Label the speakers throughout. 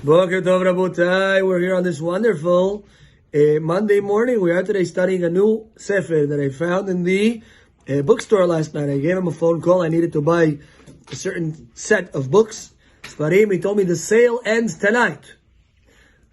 Speaker 1: Boker Tov Rabotai, we're here on this wonderful Monday morning. We are today studying a new Sefer that I found in the bookstore last night. I gave him a phone call. I needed to buy a certain set of books. Sfarim, he told me the sale ends tonight.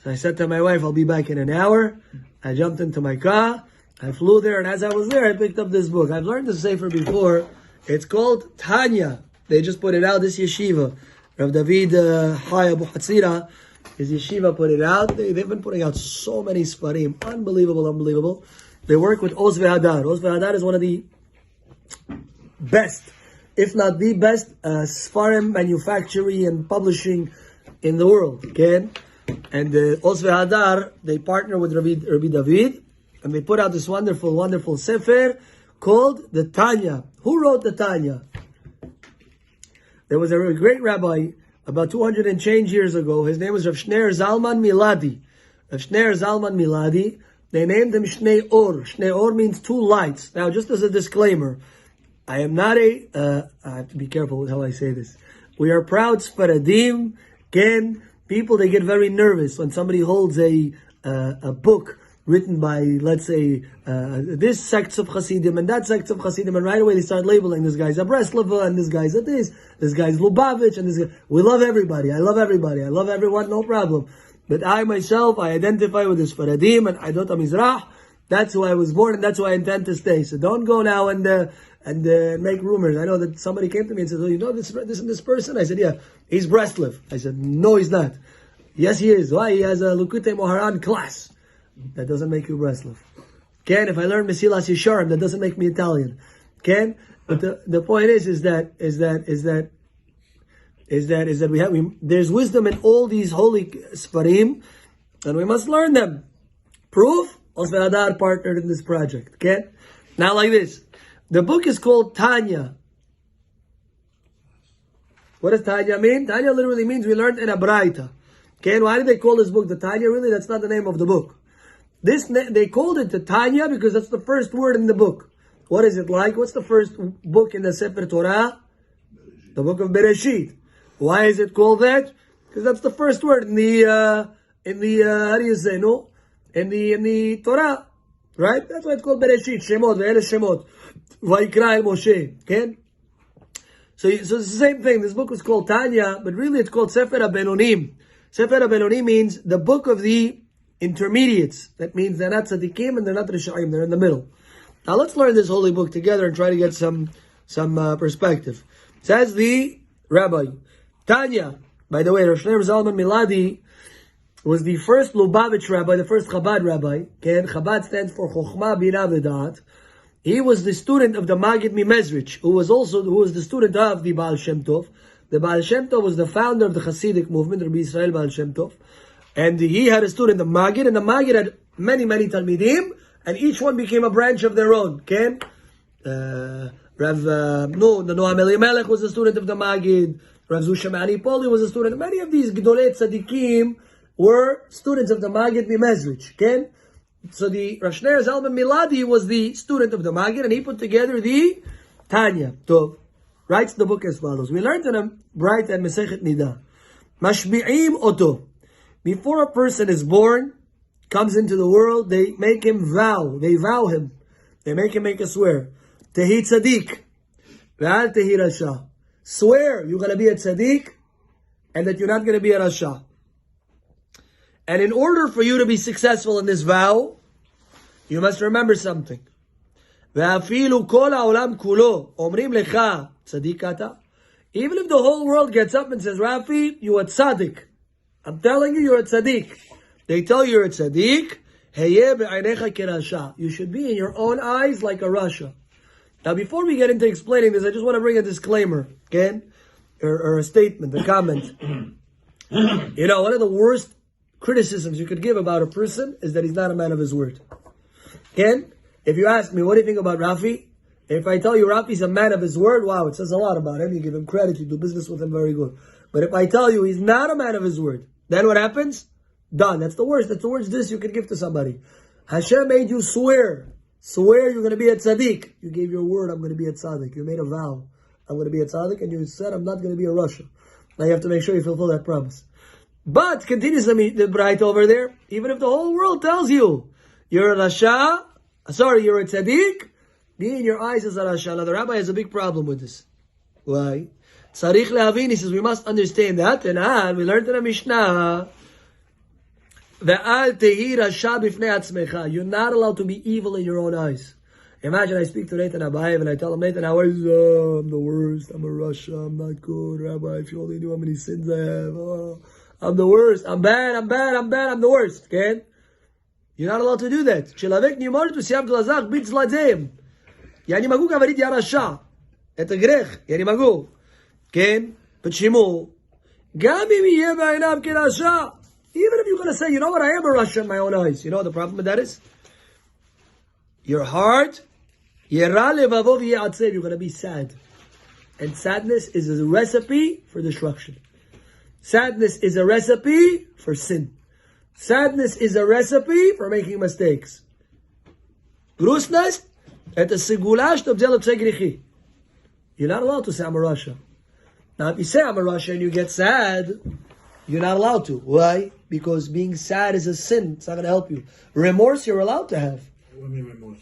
Speaker 1: So I said to my wife, I'll be back in an hour. I jumped into my car. I flew there, and as I was there, I picked up this book. I've learned the Sefer before. It's called Hatanya. They just put it out, this yeshiva. Rabbi David Hatzira, his yeshiva put it out. They've been putting out so many Sfarim. Unbelievable. They work with Oz Ve'Hadar. Oz Ve'Hadar is one of the best, if not the best, Sfarim manufacturing and publishing in the world. Okay? And Oz Ve'Hadar, they partner with Rabbi David, and they put out this wonderful Sefer called the Tanya. Who wrote the Tanya? There was a great rabbi about 200 and change years ago. His name was Rav Shneir Zalman Miladi. Rav Shneir Zalman Miladi. They named him Shnei Or. Shnei Or means two lights. Now, just as a disclaimer, I am not I have to be careful with how I say this. We are proud Sfaradim. Again, people, they get very nervous when somebody holds a book written by, let's say, this sects of Hasidim and that sects of Hasidim, and right away they start labeling this guy's a Breslava, and this guy's a this guy's Lubavitch, and this guy. We love everybody. I love everybody. I love everyone, no problem. But I myself, I identify with this Faradim and Adot HaMizrach. That's who I was born, and that's who I intend to stay. So don't go now and make rumors. I know that somebody came to me and said, "Oh, you know this and this person?" I said, "Yeah, he's Breslov." I said, "No, he's not." "Yes, he is. Why? He has a Lukutei Moharan class." That doesn't make you Breslov. Ken, if I learn Mesilas Yesharim, that doesn't make me Italian. Ken, but the point is that there's wisdom in all these holy Sfarim, and we must learn them. Proof? Oz Ve'Hadar partnered in this project. Okay? Now like this. The book is called Tanya. What does Tanya mean? Tanya literally means we learned in a Braita. Okay, why did they call this book the Tanya? Really, that's not the name of the book. They called it the Tanya because that's the first word in the book. What is it like? What's the first book in the Sefer Torah? The book of Bereshit. Why is it called that? Because that's the first word in the how do you say, no? In the Torah. Right? That's why it's called Bereshit. Shemot, Ve'ele Shemot. Vayikra El Moshe. Okay? So it's the same thing. This book was called Tanya, but really it's called Sefer HaBenonim. Sefer HaBenonim means the book of the intermediates. That means they're not tzaddikim and they're not rishayim. They're in the middle. Now let's learn this holy book together and try to get some perspective. Says the Rabbi, Tanya. By the way, Rav Shneir Zalman Miladi was the first Lubavitch rabbi, the first Chabad rabbi. Okay? Chabad stands for Chochmah Bina V'Da'at. He was the student of the Maggid Mimezrich, who was the student of the Baal Shem Tov. The Baal Shem Tov was the founder of the Hasidic movement, Rabbi Israel Baal Shem Tov. And he had a student, the Maggid, and the Maggid had many Talmidim, and each one became a branch of their own. Okay? The Noam Elimelech was a student of the Maggid. Rav Zusha Manipoli was a student. Many of these Gdolei Tzadikim were students of the Maggid Mimezrich. Okay? So the Rav Shneir Zalman Miladi was the student of the Maggid, and he put together the Tanya. Tov writes the book as follows. We learned in a bright and Masechet Nida. Mashbi'im oto. Before a person is born, comes into the world, they make him vow. They vow him. They make him make a swear. Tehi tzaddik. Ve'al tehi rasha. Swear you're going to be a tzaddik and that you're not going to be a rasha. And in order for you to be successful in this vow, you must remember something. Ve'afilu kol ha'olam kulo omrim lecha tzaddik ata. Even if the whole world gets up and says, Rafi, you are tzaddik. I'm telling you, you're a tzaddik. They tell you you're a tzaddik. You should be in your own eyes like a rasha. Now, before we get into explaining this, I just want to bring a disclaimer, okay? Or a statement, a comment. You know, one of the worst criticisms you could give about a person is that he's not a man of his word. Okay? If you ask me, what do you think about Rafi? If I tell you Rafi's a man of his word, wow, it says a lot about him. You give him credit, you do business with him very good. But if I tell you he's not a man of his word, then what happens? Done. That's the worst. That's the worst diss you could give to somebody. Hashem made you swear. Swear you're going to be a tzaddik. You gave your word, I'm going to be a tzaddik. You made a vow. I'm going to be a tzaddik, and you said, I'm not going to be a rasha. Now you have to make sure you fulfill that promise. But, continues the bright over there, even if the whole world tells you, you're a Rasha, you're a Tzaddik, being in your eyes is a Rasha. Now the Rabbi has a big problem with this. Why? Tzarich lehavin, he says, we must understand that, and we learned in the Mishnah, Ve'al tehi rasha b'fnei atzmecha. You're not allowed to be evil in your own eyes. Imagine I speak to Nathan Abayev and I tell him, Nathan, how are you? I'm the worst. I'm a Rasha. I'm not good. Rabbi, if you only knew how many sins I have. Oh, I'm the worst. I'm bad. I'm the worst. Okay? You're not allowed to do that. Shelavek nimor tu siam glazach bitz ladzeim. Yani magu kavarit ya Rasha. Et grech. Yani magu. Okay? But Shimu. Gam im yeh ba'inav ke Rasha. Even if you're going to say, you know what, I am a Rasha in my own eyes. You know what the problem with that is? Your heart, you're going to be sad. And sadness is a recipe for destruction. Sadness is a recipe for sin. Sadness is a recipe for making mistakes. Grusnas, et segulash tobzel grichi. You're not allowed to say I'm a Rasha. Now if you say I'm a Rasha and you get sad, you're not allowed to. Why? Because being sad is a sin. It's not going to help you. Remorse you're allowed to have.
Speaker 2: What do you mean remorse?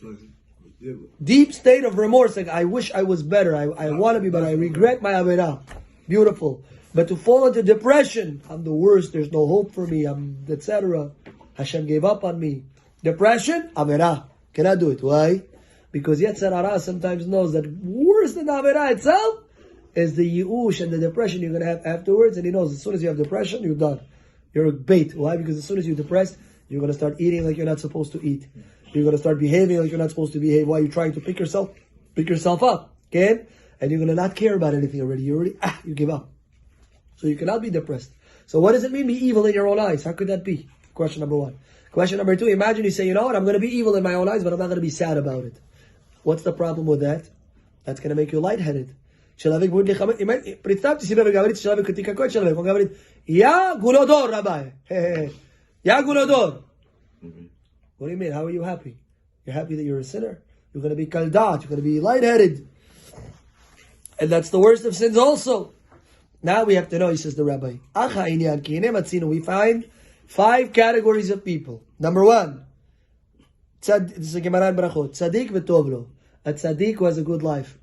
Speaker 1: Deep state of remorse. Like, I wish I was better. I want to be better. I regret my Avirah. Beautiful. But to fall into depression, I'm the worst. There's no hope for me. I'm etc. Hashem gave up on me. Depression, Avirah. Cannot do it. Why? Because Yetzer Hara sometimes knows that worse than the Avirah itself is the Yu'ush and the depression you're going to have afterwards. And he knows as soon as you have depression, you're done. You're a bait. Why? Because as soon as you're depressed, you're going to start eating like you're not supposed to eat. You're going to start behaving like you're not supposed to behave. Why? You're trying to pick yourself up. Okay? And you're going to not care about anything already. You give up. So you cannot be depressed. So what does it mean, be evil in your own eyes? How could that be? Question number one. Question number two, imagine you say, you know what, I'm going to be evil in my own eyes, but I'm not going to be sad about it. What's the problem with that? That's going to make you lightheaded. Представьте себе, вы говорите человеку, ты какой человек? Он говорит, я гунодор, Rabbi. Я гунодор. What do you mean? How are you happy? You're happy that you're a sinner? You're going to be kaldat. You're going to be lightheaded. And that's the worst of sins also. Now we have to know, he says the Rabbi. We find 5 categories of people. Number 1. This is a Gemara in Brachot. Tzaddik v'tovlo. A tzaddik who has a good life.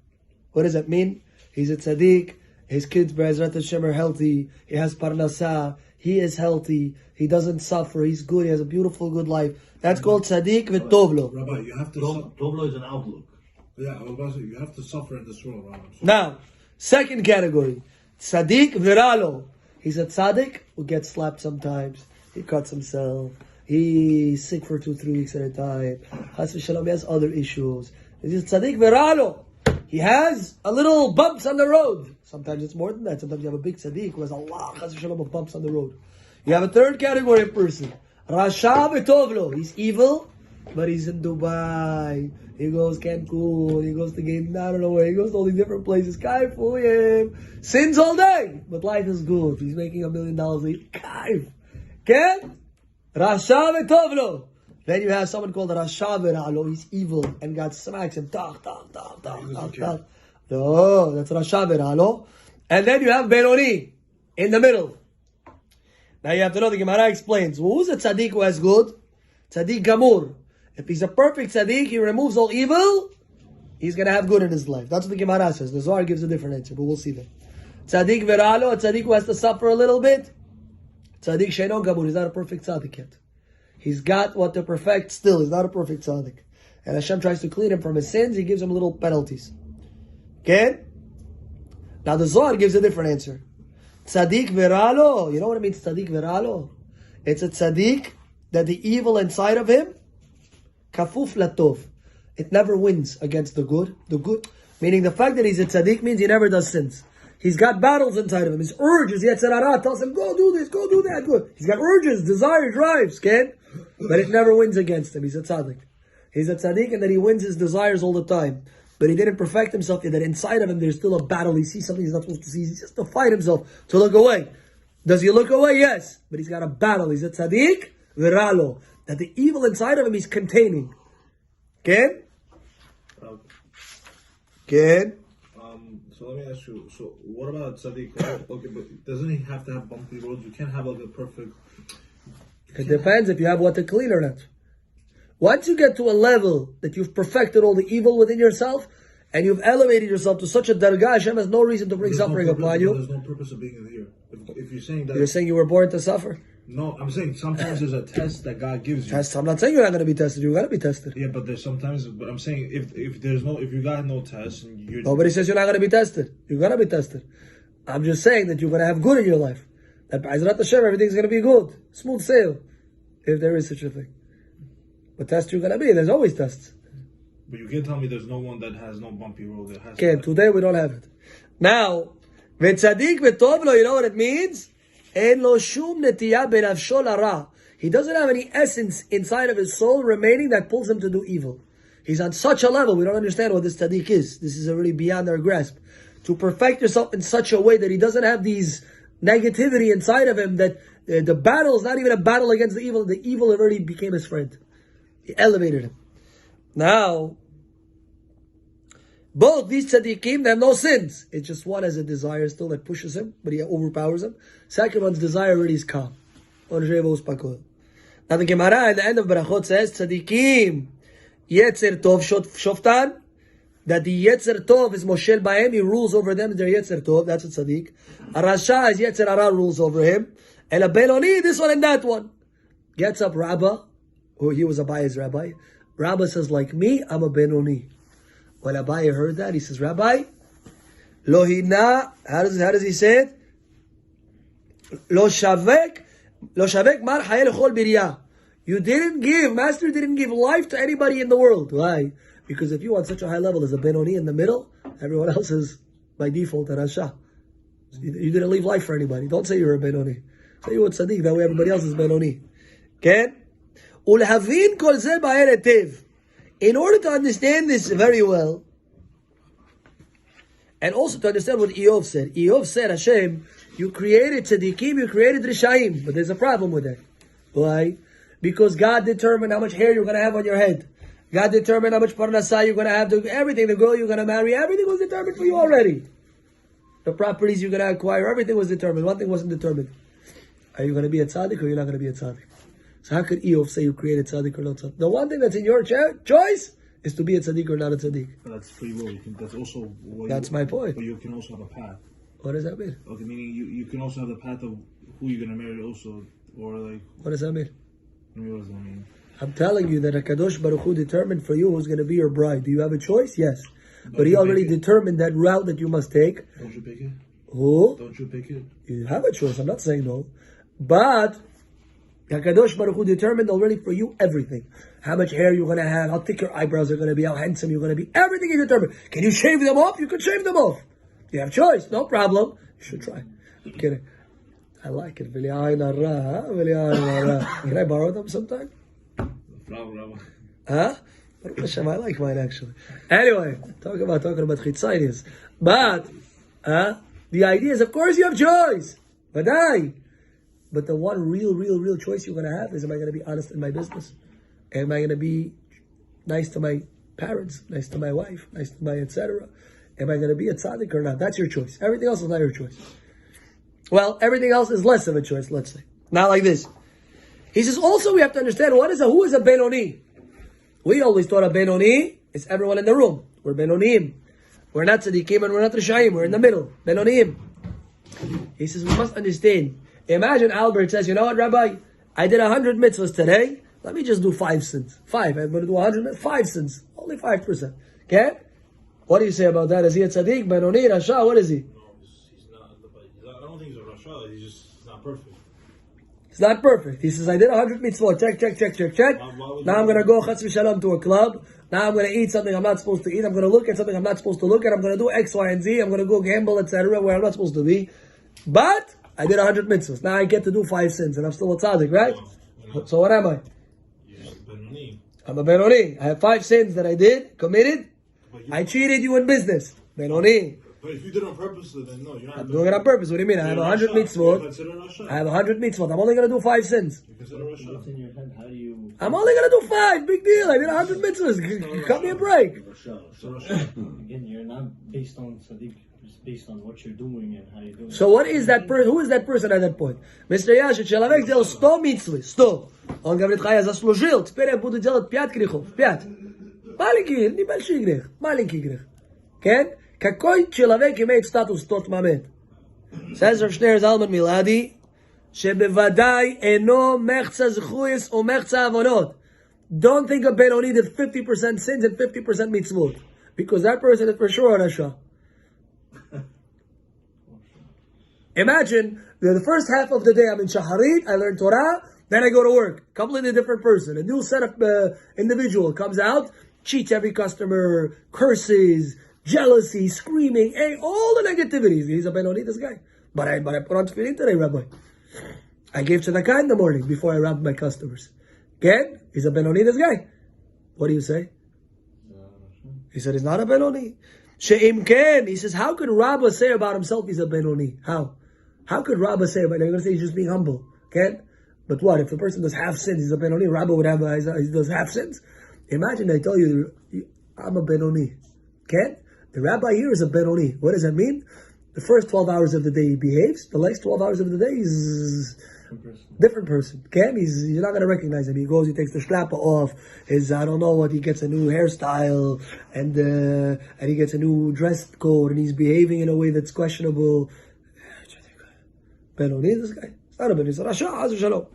Speaker 1: What does that mean? He's a tzaddik. His kids, Be'ezrat Hashem, are healthy. He has parnasah. He is healthy. He doesn't suffer. He's good. He has a beautiful, good life. That's called tzaddik v'tovlo.
Speaker 2: Rabbi, you have to...
Speaker 3: Tovlo is an outlook.
Speaker 2: Yeah, I was about to say, you have to suffer in this world, Rabbi.
Speaker 1: Now, second category. Tzaddik viralo. He's a tzaddik who gets slapped sometimes. He cuts himself. He's sick for 2-3 weeks at a time. Chas v'shalom, he has other issues. He's a tzaddik viralo. He has a little bumps on the road. Sometimes it's more than that. Sometimes you have a big tzaddik who has a lot of bumps on the road. You have a third category of person. Rasha v'tovlo. He's evil, but he's in Dubai. He goes Cancun. He goes to Game. I don't know where. He goes to all these different places. Kaif for him. Sins all day, but life is good. He's making $1 million a year. Kaif. Okay? Rasha v'tovlo. Then you have someone called Rasha v'ra'alo. He's evil, and God smacks him. Tak. No, that's Rasha v'ra'alo. And then you have Benoni in the middle. Now you have to know, the Gemara explains, who's a tzaddik who has good? Tzaddik gamur. If he's a perfect tzaddik, he removes all evil, he's going to have good in his life. That's what the Gemara says. The Zohar gives a different answer, but we'll see that. Tzaddik viralo, a tzaddik who has to suffer a little bit. Tzaddik sheino gamur, he's not a perfect tzaddik yet. He's got what to perfect still. He's not a perfect tzaddik. And Hashem tries to clean him from his sins, he gives him little penalties. Okay? Now the Zohar gives a different answer. Tzaddik viralo. You know what it means, tzaddik viralo? It's a tzaddik that the evil inside of him, kafuf latov, it never wins against the good. The good, meaning the fact that he's a tzaddik means he never does sins. He's got battles inside of him. His urges, Yetzer Hara tells him, go do this, go do that. Good. He's got urges, desire, drives, okay? But it never wins against him. He's a tzaddik. He's a tzaddik and that he wins his desires all the time. But he didn't perfect himself yet. That inside of him there's still a battle. He sees something he's not supposed to see. He has to fight himself to look away. Does he look away? Yes. But he's got a battle. He's a tzaddik viralo. That the evil inside of him he's containing. Okay?
Speaker 3: So
Speaker 2: So let me ask you. So what about tzaddik? Okay, but doesn't he have to have bumpy roads? You can't have like a perfect.
Speaker 1: It depends if you have what to clean or not. Once you get to a level that you've perfected all the evil within yourself, and you've elevated yourself to such a dargah, Hashem has no reason to bring suffering upon you.
Speaker 2: There's no purpose of being here. If you're saying that...
Speaker 1: You're saying you were born to suffer?
Speaker 2: No, I'm saying sometimes there's a test that God gives you.
Speaker 1: Test? I'm not saying you're not going to be tested. You're going to be tested.
Speaker 2: Yeah, but there's sometimes... But I'm saying if you got no test... And you're,
Speaker 1: nobody says you're not going to be tested. You're going to be tested. I'm just saying that you're going to have good in your life. That B'ezrat Hashem, everything's going to be good. Smooth sail. If there is such a thing. What test you're going to be? There's always tests.
Speaker 2: But you can't tell me there's no one that has no bumpy road. That has
Speaker 1: okay, today we don't have it. Now, v'tzadik v'tov lo, you know what it means? En lo shum netiya benafsho lara. He doesn't have any essence inside of his soul remaining that pulls him to do evil. He's on such a level, we don't understand what this tzaddik is. This is already beyond our grasp. To perfect yourself in such a way that he doesn't have these negativity inside of him, that the battle is not even a battle against the evil already became his friend. He elevated him. Now, both these tzaddikim, they have no sins. It's just one has a desire still that pushes him, but he overpowers him. Second one's desire already is calm. Now the Gemara at the end of Barachot says, tzaddikim, yetzer tov shoftan, that the yetzer tov is moshel ba'em, he rules over them, they're yetzer tov, that's a tzaddik. A rasha is yetzer hara, rules over him. And a benoni, this one and that one. Gets up Rabbi, who he was Abaye's rabbi. Rabbi says, like me, I'm a benoni. When Abaye heard that, he says, Rabbi, lo hina, how does he say it? Lo shavek mar hayel chol birya. Master didn't give life to anybody in the world. Why? Because if you want such a high level as a benoni in the middle, everyone else is by default a rasha. You didn't leave life for anybody. Don't say you're a benoni. Say you're a tzaddik, that way everybody else is benoni. Okay? Ulhavin kol zeh ba'er etev. In order to understand this very well, and also to understand what Eov said, Hashem, you created tzaddikim, you created rishaim, but there's a problem with that. Why? Because God determined how much hair you're going to have on your head. God determined how much parnasah you're going to have, everything, the girl you're going to marry, everything was determined for you already. The properties you're going to acquire, everything was determined. One thing wasn't determined. Are you going to be a tzaddik or you're not going to be a tzaddik? So how could Eov say you created tzaddik or not tzaddik? The one thing that's in your choice is to be a tzaddik or not a tzaddik.
Speaker 2: That's free will. That's also...
Speaker 1: That's my point.
Speaker 2: But you can also have a path.
Speaker 1: What does that mean?
Speaker 2: Okay, meaning you can also have the path of who you're going to marry also. Or like...
Speaker 1: What does that mean?
Speaker 2: What does that mean?
Speaker 1: I'm telling you that HaKadosh Baruch Hu determined for you who's going to be your bride. Do you have a choice? Yes. But he already determined that route that you must take.
Speaker 2: Don't you pick it?
Speaker 1: Who?
Speaker 2: Don't you pick it?
Speaker 1: You have a choice. I'm not saying no. But... HaKadosh Baruch Hu determined already for you everything. How much hair you're going to have, how thick your eyebrows are going to be, how handsome you're going to be. Everything is determined. Can you shave them off? You can shave them off. You have choice, no problem. You should try. I'm kidding. I like it. Can I borrow them sometime? Huh? Baruch Hashem, I like mine actually. Anyway, talking about chitzaynis. But, the idea is, of course you have choice. But the one real choice you're going to have is, am I going to be honest in my business? Am I going to be nice to my parents, nice to my wife, nice to my etc.? Am I going to be a tzaddik or not? That's your choice. Everything else is not your choice. Well, everything else is less of a choice, let's say. Not like this. He says, also we have to understand, who is a benoni? We always thought a benoni is everyone in the room. We're benonim. We're not tzaddikim and we're not rishaim. We're in the middle. Benonim. He says, we must understand. Imagine Albert says, you know what, Rabbi? I did 100 mitzvahs today. Let me just do 5 sins. 5. I'm going to do 100, 5 sins. Only 5%. Okay? What do you say about that? Is he a tzaddik, benoni, rasha? What is he?
Speaker 2: No, he's not. I don't think he's a rasha. He's not perfect.
Speaker 1: He's not perfect. He says, I did 100 mitzvahs. Check. Now I'm going to go chas v'shalom to a club. Now I'm going to eat something I'm not supposed to eat. I'm going to look at something I'm not supposed to look at. I'm going to do X, Y, and Z. I'm going to go gamble, etc., where I'm not supposed to be. But I did 100 mitzvahs. Now I get to do 5 sins, and I'm still a tzaddik, right? So what am I? I'm a benoni. I have 5 sins that I did, committed. I cheated you in business. Benoni.
Speaker 2: But if you did it on purpose, then no, you're not.
Speaker 1: I'm doing it on purpose. What do you mean? I have 100 mitzvot. I have 100 mitzvot. I'm only going to do 5 sins.
Speaker 2: What's in your head? How do you...
Speaker 1: I'm only going to do 5. Big deal. I did 100 mitzvahs. Cut me a break.
Speaker 3: Again, you're not based on tzaddik. Just based on what you're doing and how you're doing
Speaker 1: So what is that person? Who is that person at that point? Mr. Yasha, человек сделал 100 митцвы, 100. Он говорит, я заслужил, теперь я буду делать 5 грехов, 5. Маленький, небольшой грех, маленький грех. Кен? Какой человек имеет статус в тот момент? Says Rav Shneir Zalman Miladi, שבוודאי אינו מחצה זכויס או מחצה עוונות. Don't think a Benoni did 50% sins and 50% mitzvot. Because that person is for sure a Rasha. Imagine the first half of the day I'm in Shaharit, I learn Torah, then I go to work. Completely different person. A new set of individual comes out, cheats every customer, curses, jealousy, screaming, all the negativities. He's a Benoni, this guy. But I put on tefillin today, Rabbi. I gave tzedakah in the morning before I robbed my customers. Again, he's a Benoni, this guy. What do you say? He said he's not a Benoni. She'im ken. He says, how could Rabbi say about himself he's a Benoni? How? How could Rabbi say about him? They're going to say he's just being humble. Okay? But what? If the person does half sins, he's a Benoni. Rabbi would have, he does half sins. Imagine I tell you, I'm a Benoni. Okay? The rabbi here is a Benoni. What does that mean? The first 12 hours of the day he behaves. The next 12 hours of the day he's different person. Okay? You're not going to recognize him. He goes, he takes the shlappa off. I don't know what, he gets a new hairstyle and he gets a new dress code and he's behaving in a way that's questionable. Benoni, this guy. It's not a Benoni, it's a Rasha, Haz v'shalom.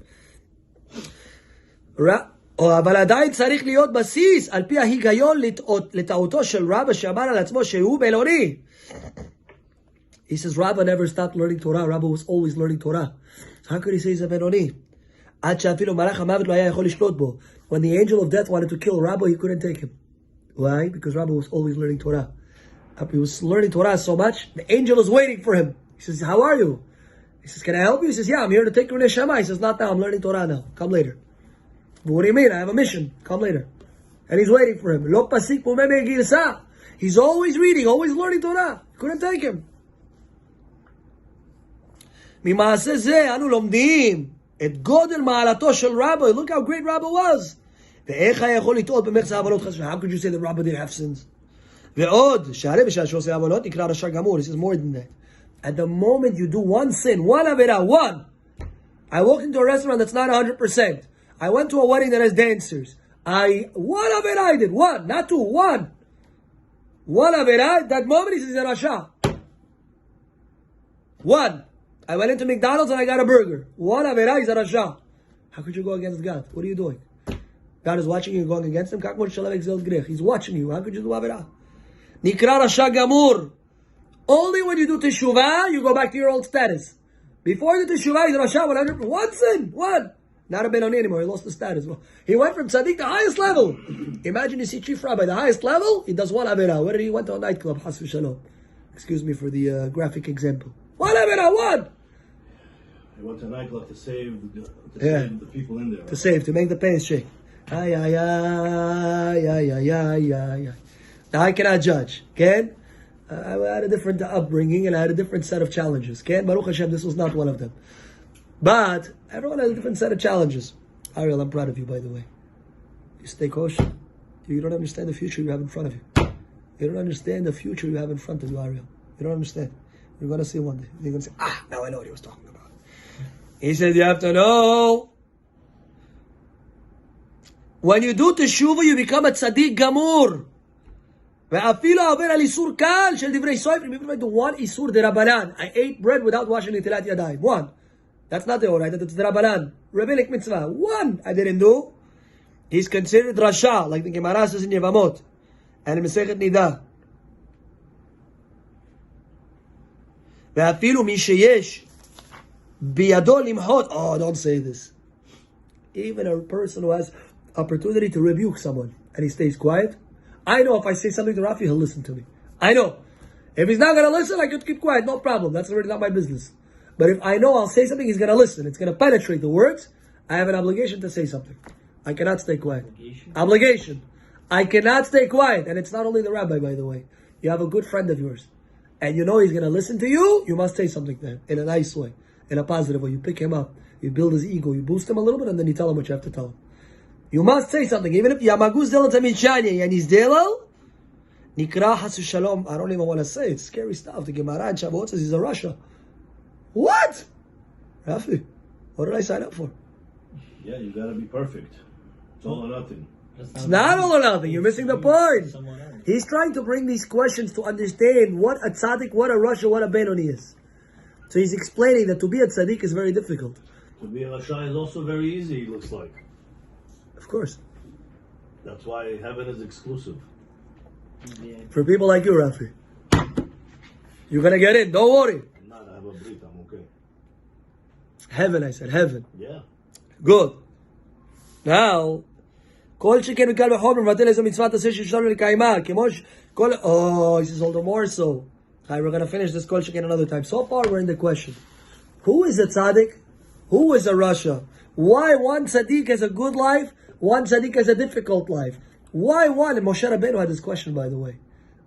Speaker 1: אבל עדיין צריך להיות בסיס על פי ההיגיון לטעותו של רבא שאמר על עצמו שהוא בינוני. He says Rabbi never stopped learning Torah. Rabbi was always learning Torah. How could he say he's a בינוני? עד שאפילו מלאך המוות לא היה יכול לשלוט בו. When the angel of death wanted to kill Rabbi, he couldn't take him. Why? Because Rabbi was always learning Torah. He was learning Torah so much, the angel is waiting for him. He says, how are you? He says, can I help you? He says, yeah, I'm here to take your neshama. He says, not now, I'm learning Torah now. Come later. What do you mean? I have a mission. Come later. And he's waiting for him. Lo pasik pumeh me'girsa. He's always reading, always learning Torah. Couldn't take him. ממעשה זה אנו לומדים את גודל מעלתו של רבי. Look how great Rabbi was. ואיך היה יכול לטעות במחצה עוונות חס ושלום? How could you say that Rabbi didn't have sins? ועוד, שהרי בשעה שעושה עוונות נקרא רשע גמור. He says more than that. At the moment you do one sin, one avera, one. I walked into a restaurant that's not 100%. I went to a wedding that has dancers. One avera I did, one, not two, one. One avera, that moment he says a rasha. One. I went into McDonald's and I got a burger. One avera is a rasha. How could you go against God? What are you doing? God is watching you going against him. He's watching you. How could you do avera? Nikra rasha gamur. Only when you do teshuvah, you go back to your old status. Before the teshuvah, he's rasha 100%. One sin, one. Not a Benoni anymore. He lost the status. Well, he went from tzaddik to the highest level. Imagine you see Chief Rabbi, the highest level, he does one avera. Where did he went to a nightclub? Has v'shalom. Excuse me for the graphic example. One avera, one.
Speaker 2: He went to a nightclub to save the people in there.
Speaker 1: To save, to make the pants shake. Ay, ay, ay, ay, ay, ay, ay. Now I cannot judge. Okay? I had a different upbringing and I had a different set of challenges. Okay? Baruch Hashem, this was not one of them. But everyone has a different set of challenges. Ariel, I'm proud of you, by the way. You stay kosher. You don't understand the future you have in front of you. You don't understand the future you have in front of you, Ariel. You don't understand. You're going to see one day. You're going to say, now I know what he was talking about. He said, you have to know. When you do teshuvah, you become a tzaddik gamur. ואפילו העובר על איסור קל של דברי סופר, even if I do one איסור דרבנן, I ate bread without washing נטילת ידיים. One. That's not the order, that's the Rabbanan. Rabbinic mitzvah. One I didn't do. He's considered Rasha, like the Gemara says in Yevamot. And in Masechet Nida. ואפילו מי שיש בידו למחות. Oh, don't say this. Even a person who has opportunity to rebuke someone and he stays quiet. I know if I say something to Rafi, he'll listen to me. I know. If he's not going to listen, I could keep quiet, no problem. That's already not my business. But if I know I'll say something, he's going to listen. It's going to penetrate the words. I have an obligation to say something. I cannot stay quiet. Obligation. I cannot stay quiet. And it's not only the rabbi, by the way. You have a good friend of yours. And you know he's going to listen to you. You must say something to him. In a nice way. In a positive way. You pick him up. You build his ego. You boost him a little bit. And then you tell him what you have to tell him. You must say something. Even if Yamaguz Delal Tamid Shanya and he's Delal. Nikra Hasu Shalom. I don't even want to say it. It's scary stuff. The Gemara in Shavuot says he's a Russia. What? Rafi, what did I sign up for?
Speaker 4: Yeah, you gotta be perfect. It's all or nothing.
Speaker 1: It's not all or nothing. You're missing the point. He's trying to bring these questions to understand what a tzaddik, what a Russia, what a Benoni is. So he's explaining that to be a tzaddik is very difficult.
Speaker 4: To be a Rasha is also very easy, it looks like.
Speaker 1: Of course.
Speaker 4: That's why heaven is exclusive.
Speaker 1: For people like you, Rafi. You're going to get in. Don't worry.
Speaker 4: I'm not, I have a brit, I'm okay.
Speaker 1: Heaven, I said. Heaven.
Speaker 4: Yeah.
Speaker 1: Good. Now, כל שכן וקל וחומר מבטל איזו מצוות עשה ששלנו לקיימה, כמו כל... Oh, he says all the more so. Alright, we're going to finish this כל שכן another time. So far, we're in the question. Who is a tzaddik? Who is a Rasha? Why one tzaddik has a good life, one tzaddik has a difficult life? Why one? And Moshe Rabbeinu had this question, by the way.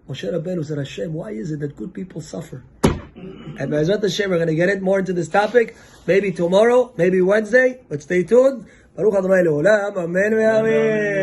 Speaker 1: Moshe Rabbeinu said, Hashem, why is it that good people suffer? And Be'ezrat Hashem, we're going to get it more into this topic. Maybe tomorrow, maybe Wednesday. But stay tuned. Baruch Adonai Le'olam. Amen.